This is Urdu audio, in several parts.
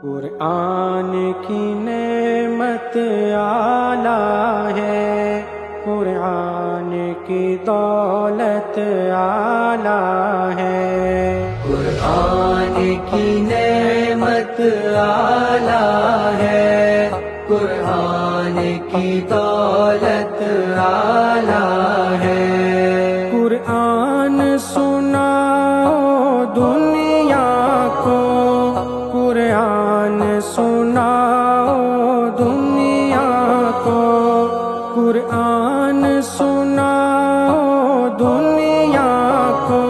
قرآن کی نعمت اعلیٰ ہے، قرآن کی دولت اعلیٰ ہے، قرآن کی نعمت اعلیٰ ہے، قرآن کی دولت اعلیٰ ہے۔ قرآن سناؤ دنیا کو، قرآن سناؤ دنیا کو، قرآن سناؤ دنیا کو،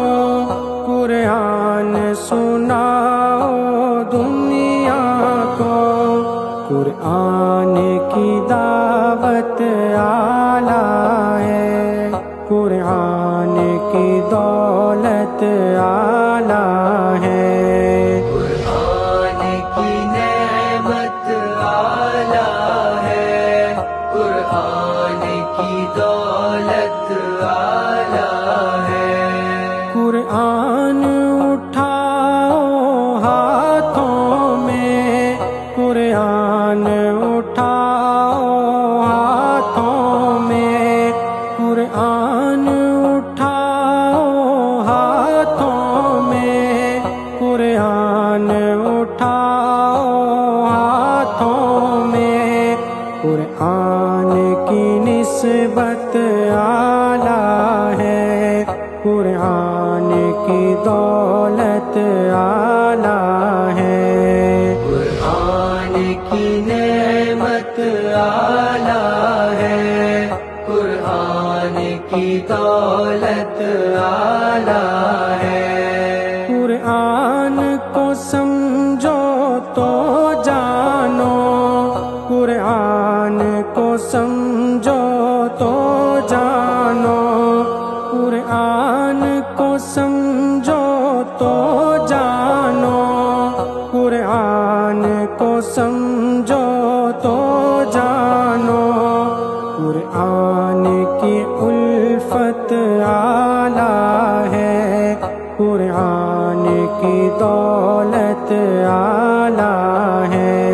قرآن سناؤ دنیا کو۔ قرآن کی دعوت اعلیٰ ہے، قرآن کی دولت اعلیٰ ہے، قرآن کی نعمت اعلیٰ ہے، قرآن کی دولت اعلیٰ ہے۔ قرآن اٹھاؤ ہاتھوں میں، قرآن اٹھاؤ ہاتھوں میں، قرآن اٹھاؤ ہاتھوں میں، قرآن اٹھاؤ ہاتھوں میں۔ قرآن کی نسبت اعلیٰ ہے، قرآن کی دولت اعلیٰ ہے، قرآن کی نعمت اعلیٰ ہے، قرآن کی دولت اعلیٰ ہے۔ قرآن کو سمجھو تو جانو، قرآن کو سمجھو تو جانو، قرآن کو سمجھو تو جانو، قرآن کو سمجھو تو جانو۔ قرآن کی الفت اعلیٰ ہے، قرآن کی دولت اعلیٰ ہے،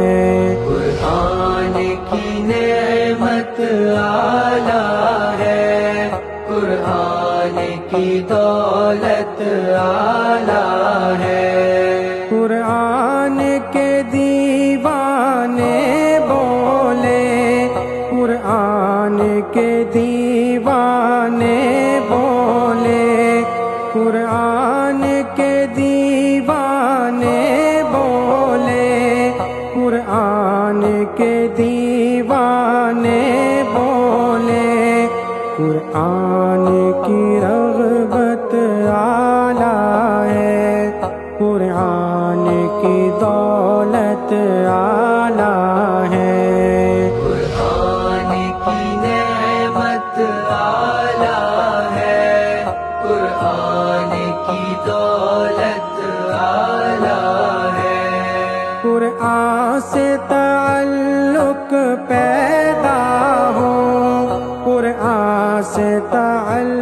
قرآن کی نعمت اعلیٰ ہے، قرآن کی دولت اعلیٰ ہے۔ قرآن کے دیوانے بولے، قرآن کے دیوانے بولے، قرآن کے دیوانے بولے، قرآن کے دیوانے بولے۔ قرآن کی رغبت اعلیٰ ہے، قرآن کی دولت اعلیٰ ہے، قرآن کی نعمت اعلیٰ ہے، قرآن کی دولت اعلیٰ ہے۔ قرآن سے تعلق پیدا ہو، قرآن سے تعلق